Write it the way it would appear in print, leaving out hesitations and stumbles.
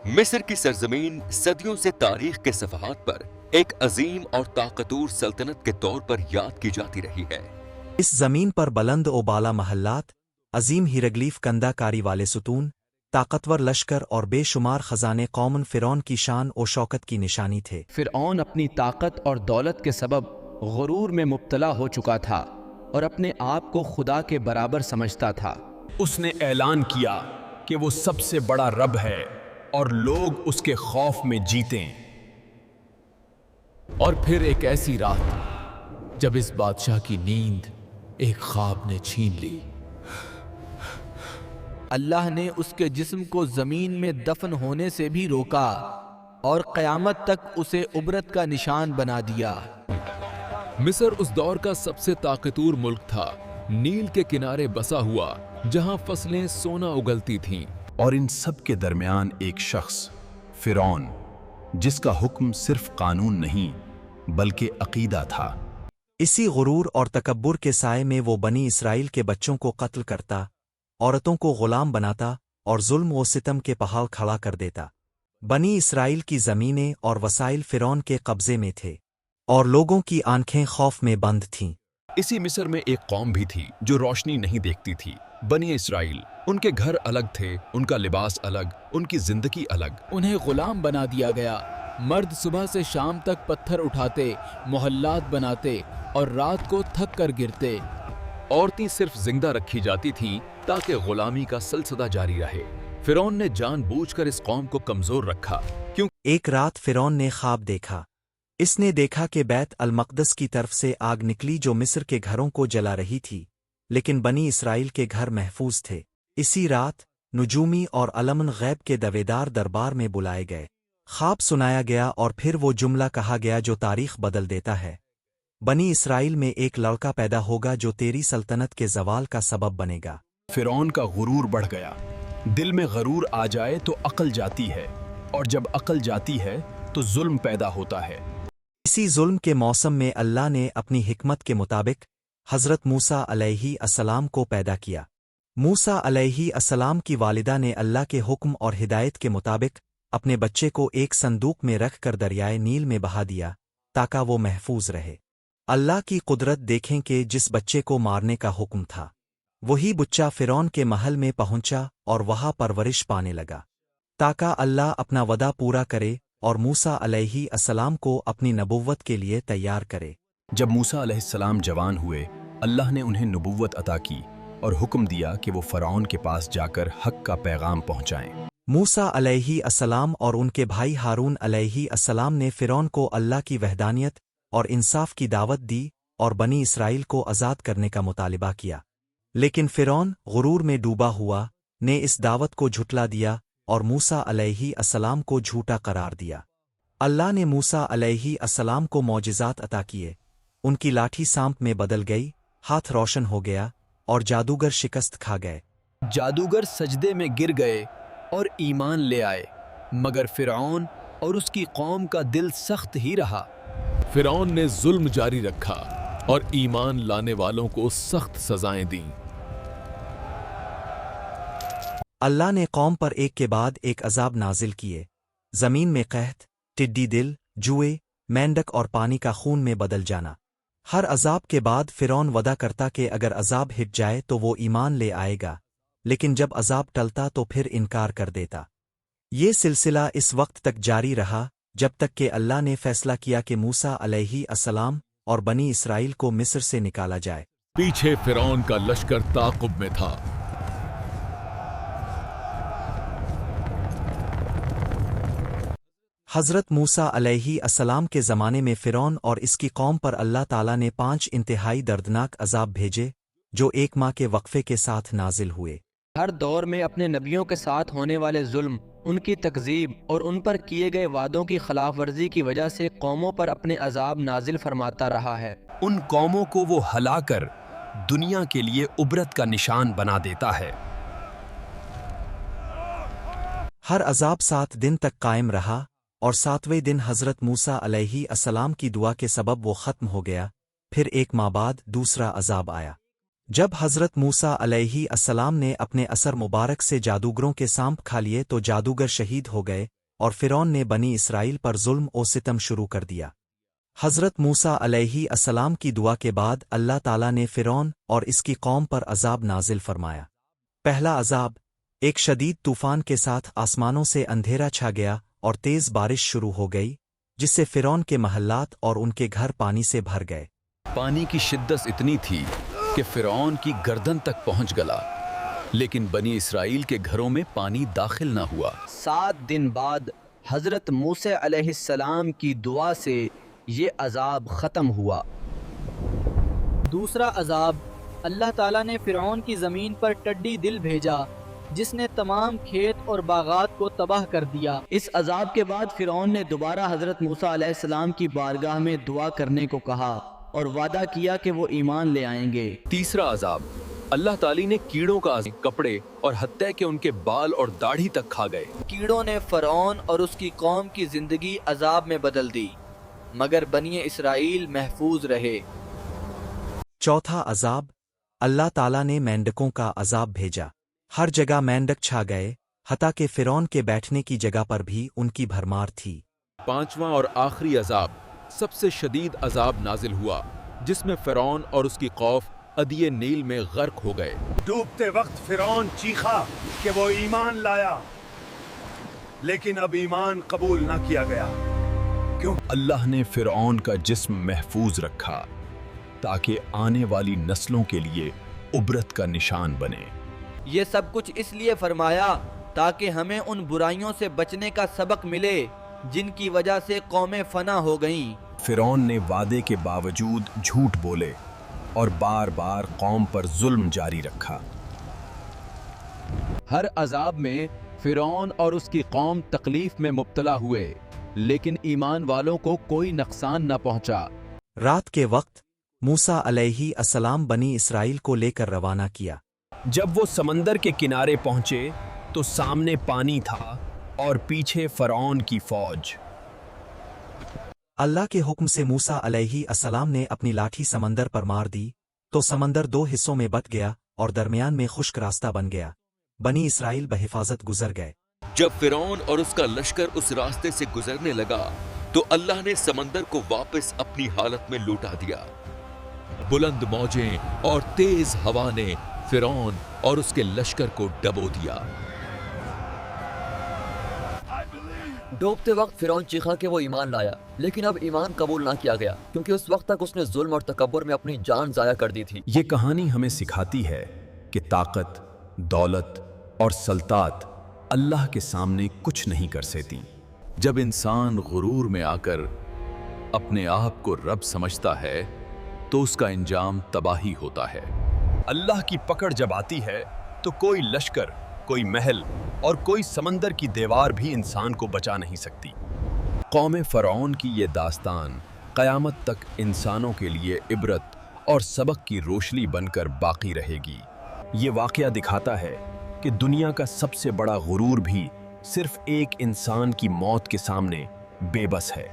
मिस्र की सरजमीन सदियों से तारीख के सफ़हात पर एक अजीम और ताकतवर सल्तनत के तौर पर याद की जाती रही है। इस जमीन पर बुलंद ओ बाला महल्लात, अजीम हीरोग्लिफ कंदाकारी वाले सुतून, ताकतवर लश्कर और बेशुमार खजाने कौमन फ़िरौन की शान और शौकत की निशानी थे। फ़िरऔन अपनी ताकत और दौलत के सबब गुरूर में मुब्तला हो चुका था और अपने आप को खुदा के बराबर समझता था। उसने ऐलान किया कि वो सबसे बड़ा रब है और लोग उसके खौफ में जीतें। और फिर एक ऐसी रात जब इस बादशाह की नींद एक ख्वाब ने छीन ली। अल्लाह ने उसके जिस्म को ज़मीन में दफन होने से भी रोका और क़यामत तक उसे उबरत का निशान बना दिया। मिस्र उस दौर का सबसे ताकतवर मुल्क था, नील के किनारे बसा हुआ, जहां फसलें सोना उगलती थीं। और इन सब के दरमियान एक शख्स फ़िरौन, जिसका हुक्म सिर्फ कानून नहीं बल्कि अकीदा था। इसी गुरूर और तकब्बुर के साए में वो बनी इसराइल के बच्चों को कत्ल करता, औरतों को गुलाम बनाता और जुल्म व सितम के पहाड़ खड़ा कर देता। बनी इसराइल की ज़मीनें और वसाइल फ़िरौन के कब्ज़े में थे और लोगों की आंखें खौफ में बंद थीं। इसी मिस्र में एक कौम भी थी जो रोशनी नहीं देखती थी, बनी इसराइल। उनके घर अलग थे, उनका लिबास अलग, उनकी जिंदगी अलग। उन्हें गुलाम बना दिया गया। मर्द सुबह से शाम तक पत्थर उठाते, मोहल्लात बनाते और रात को थक कर गिरते। औरतें सिर्फ जिंदा रखी जाती थीं ताकि गुलामी का सिलसिला जारी रहे। फ़िरौन ने जानबूझकर इस कौम को कमजोर रखा, क्योंकि एक रात फ़िरौन ने ख्वाब देखा। इसने देखा कि बैत अल-मक़दस की तरफ से आग निकली जो मिस्र के घरों को जला रही थी, लेकिन बनी इसराइल के घर महफूज थे। इसी रात नुजूमी और अलमन गैब के दवेदार दरबार में बुलाए गए। ख्वाब सुनाया गया और फिर वो जुमला कहा गया जो तारीख बदल देता है। बनी इसराइल में एक लड़का पैदा होगा जो तेरी सल्तनत के ज़वाल का सबब बनेगा। फ़िरौन का गुरूर बढ़ गया। दिल में गरूर आ जाए तो अक्ल जाती है, और जब अक्ल जाती है तो जुल्म पैदा होता है। इसी जुल्म के मौसम में अल्लाह ने अपनी हिकमत के मुताबिक हज़रत मूसा अलैहि अस्सलाम को पैदा किया। मूसा अलैहि अस्सलाम की वालिदा ने अल्लाह के हुक्म और हिदायत के मुताबिक अपने बच्चे को एक संदूक में रख कर दरियाए नील में बहा दिया ताकि वो महफूज रहे। अल्लाह की कुदरत देखें कि जिस बच्चे को मारने का हुक्म था वही बच्चा फ़िरौन के महल में पहुंचा और वहां परवरिश पाने लगा, ताकि अल्लाह अपना वदा पूरा करे और मूसा अलैहि अस्सलाम को अपनी नबुव्वत के लिए तैयार करे। जब मूसा अलैहिस्सलाम जवान हुए, अल्लाह ने उन्हें नबुव्वत अता की और हुक्म दिया कि वो फ़िरौन के पास जाकर हक का पैगाम पहुंचाएं। मूसा अलैहि अस्सलाम और उनके भाई हारून अलैहि अस्सलाम ने फ़िरौन को अल्लाह की वहदानियत और इंसाफ की दावत दी और बनी इसराइल को आज़ाद करने का मुतालिबा किया, लेकिन फ़िरौन गुरूर में डूबा हुआ ने इस दावत को झुटला दिया और मूसा अलैहि अस्सलाम को झूठा करार दिया। अल्लाह ने मूसा अलैहि अस्सलाम को मौजिज़ात अता किए। उनकी लाठी सांप में बदल गई, हाथ रोशन हो गया और जादूगर शिकस्त खा गए। जादूगर सजदे में गिर गए और ईमान ले आए, मगर फ़िरऔन और उसकी कौम का दिल सख्त ही रहा। फ़िरौन ने जुल्म जारी रखा और ईमान लाने वालों को सख्त सजाएं दीं। अल्लाह ने कौम पर एक के बाद एक अजाब नाजिल किए। ज़मीन में कहत, टिड्डी दिल, जुए, मेंढक और पानी का खून में बदल जाना। हर अजाब के बाद फ़िरौन वदा करता कि अगर अजाब हिट जाए तो वो ईमान ले आएगा, लेकिन जब अजाब टलता तो फिर इनकार कर देता। ये सिलसिला इस वक्त तक जारी रहा जब तक कि अल्लाह ने फैसला किया कि मूसा अलैहि अस्सलाम और बनी इसराइल को मिस्र से निकाला जाए। पीछे फ़िरौन का लश्कर ताक़ुब में था। हज़रत मूसा अलैहि अस्सलाम के ज़माने में फ़िरौन और इसकी कौम पर अल्लाह ताला ने 5 इंतहाई दर्दनाक अजाब भेजे जो एक माह के वक्फे के साथ नाजिल हुए। हर दौर में अपने नबियों के साथ होने वाले जुल्म, उनकी तकजीब और उन पर किए गए वादों की खिलाफ वर्जी की वजह से कौमों पर अपने अजाब नाजिल फरमाता रहा है। उन कौमों को वो हलाकर दुनिया के लिए उबरत का निशान बना देता है। हर अजाब 7 दिन तक कायम रहा और 7वें दिन हज़रत मूसा अलैहि अस्सलाम की दुआ के सबब वो ख़त्म हो गया। फिर एक माह बाद दूसरा अजाब आया जब हज़रत मूसा अलैहि अस्सलाम ने अपने असर मुबारक से जादूगरों के सांप खा लिए तो जादूगर शहीद हो गए और फ़िरौन ने बनी इसराइल पर जुल्म और सितम शुरू कर दिया। हज़रत मूसा अलैहि अस्सलाम की दुआ के बाद अल्लाह ताला ने फ़िरौन और इसकी कौम पर अज़ाब नाजिल फरमाया। पहला अज़ाब, एक शदीद तूफ़ान के साथ आसमानों से अंधेरा छा गया और तेज़ बारिश शुरू हो गई, जिससे फ़िरौन के महल्लात और उनके घर पानी से भर गए। पानी की शिद्दत इतनी थी कि फिरौन की गर्दन तक पहुंच गला, लेकिन बनी इसराइल के घरों में पानी दाखिल न हुआ। 7 दिन बाद हज़रत मूसा अलैहिस्सलाम की दुआ से ये अज़ाब ख़त्म हुआ। दूसरा अज़ाब, अल्लाह ताला ने फ़िरौन की ज़मीन पर टड्डी दिल भेजा जिसने तमाम खेत और बागात को तबाह कर दिया। इस अज़ाब के बाद फ़िरौन ने दोबारा हज़रत मूसा अलैहिस्सलाम की बारगाह में दुआ करने को कहा और वादा किया कि वो ईमान ले आएंगे। तीसरा अजाब, अल्लाह ताली ने कीड़ों का कपड़े और हत्या के उनके बाल और दाढ़ी तक खा गए। कीड़ों ने फ़िरौन और उसकी कौम की ज़िंदगी अज़ाब में बदल दी, मगर बनी इसराइल महफूज रहे। चौथा अज़ाब, अल्लाह ताला ने मेंढकों का अज़ाब भेजा। हर जगह मेंढक छा गए, हत्ता के फ़िरौन के बैठने की जगह पर भी उनकी भरमार थी। पांचवा और आखिरी अजाब, सबसे शदीद अजाब नाजिल हुआ, जिसमें फिरौन और उसकी कौफ अदिये नील में गर्क हो गए। डूबते वक्त फिरौन चीखा कि वो ईमान लाया, लेकिन अब ईमान कबूल न किया गया। क्यों? अल्लाह ने फिरौन का जिस्म महफूज रखा ताकि आने वाली नस्लों के लिए उबरत का निशान बने। ये सब कुछ इसलिए फरमाया ताकि हमें उन बुराइयों से बचने का सबक मिले जिनकी वजह से कौमें फना हो गईं। फिरौन ने वादे के बावजूद झूठ बोले और बार बार कौम पर जुल्म जारी रखा। हर अजाब में फिरौन और उसकी कौम तकलीफ में मुब्तला हुए, लेकिन ईमान वालों को कोई नुकसान न पहुंचा। रात के वक्त मूसा अलैहि अस्सलाम बनी इसराइल को लेकर रवाना किया। जब वो समंदर के किनारे पहुंचे तो सामने पानी था और पीछे फरौन की फौज। अल्लाह के हुक्म से मूसा अलैहि अस्सलाम ने अपनी लाठी समंदर पर मार दी तो समंदर 2 हिस्सों में बट गया और दरमियान में खुश्क रास्ता बन गया। बनी इसराइल बहिफाजत गुजर गए। जब फिरौन और उसका लश्कर उस रास्ते से गुजरने लगा तो अल्लाह ने समंदर को वापस अपनी हालत में लौटा दिया। बुलंद मौजें और तेज हवा ने फिरौन और उसके लश्कर को डबो दिया। डूबते वक्त फिरौन चीखा कि वो ईमान लाया, लेकिन अब ईमान कबूल ना किया गया क्योंकि उस वक्त तक उसने जुल्म और तकब्बुर में अपनी जान जाया कर दी थी। ये कहानी हमें सिखाती है कि ताकत, दौलत और सल्तात अल्लाह के सामने कुछ नहीं कर सकती। जब इंसान गुरूर में आकर अपने आप को रब समझता है तो उसका अंजाम तबाही होता है। अल्लाह की पकड़ जब आती है तो कोई लश्कर, कोई महल और कोई समंदर की दीवार भी इंसान को बचा नहीं सकती। कौम फ़िरौन की ये दास्तान क़यामत तक इंसानों के लिए इबरत और सबक की रोशनी बनकर बाकी रहेगी। ये वाक़या दिखाता है कि दुनिया का सबसे बड़ा गुरूर भी सिर्फ एक इंसान की मौत के सामने बेबस है।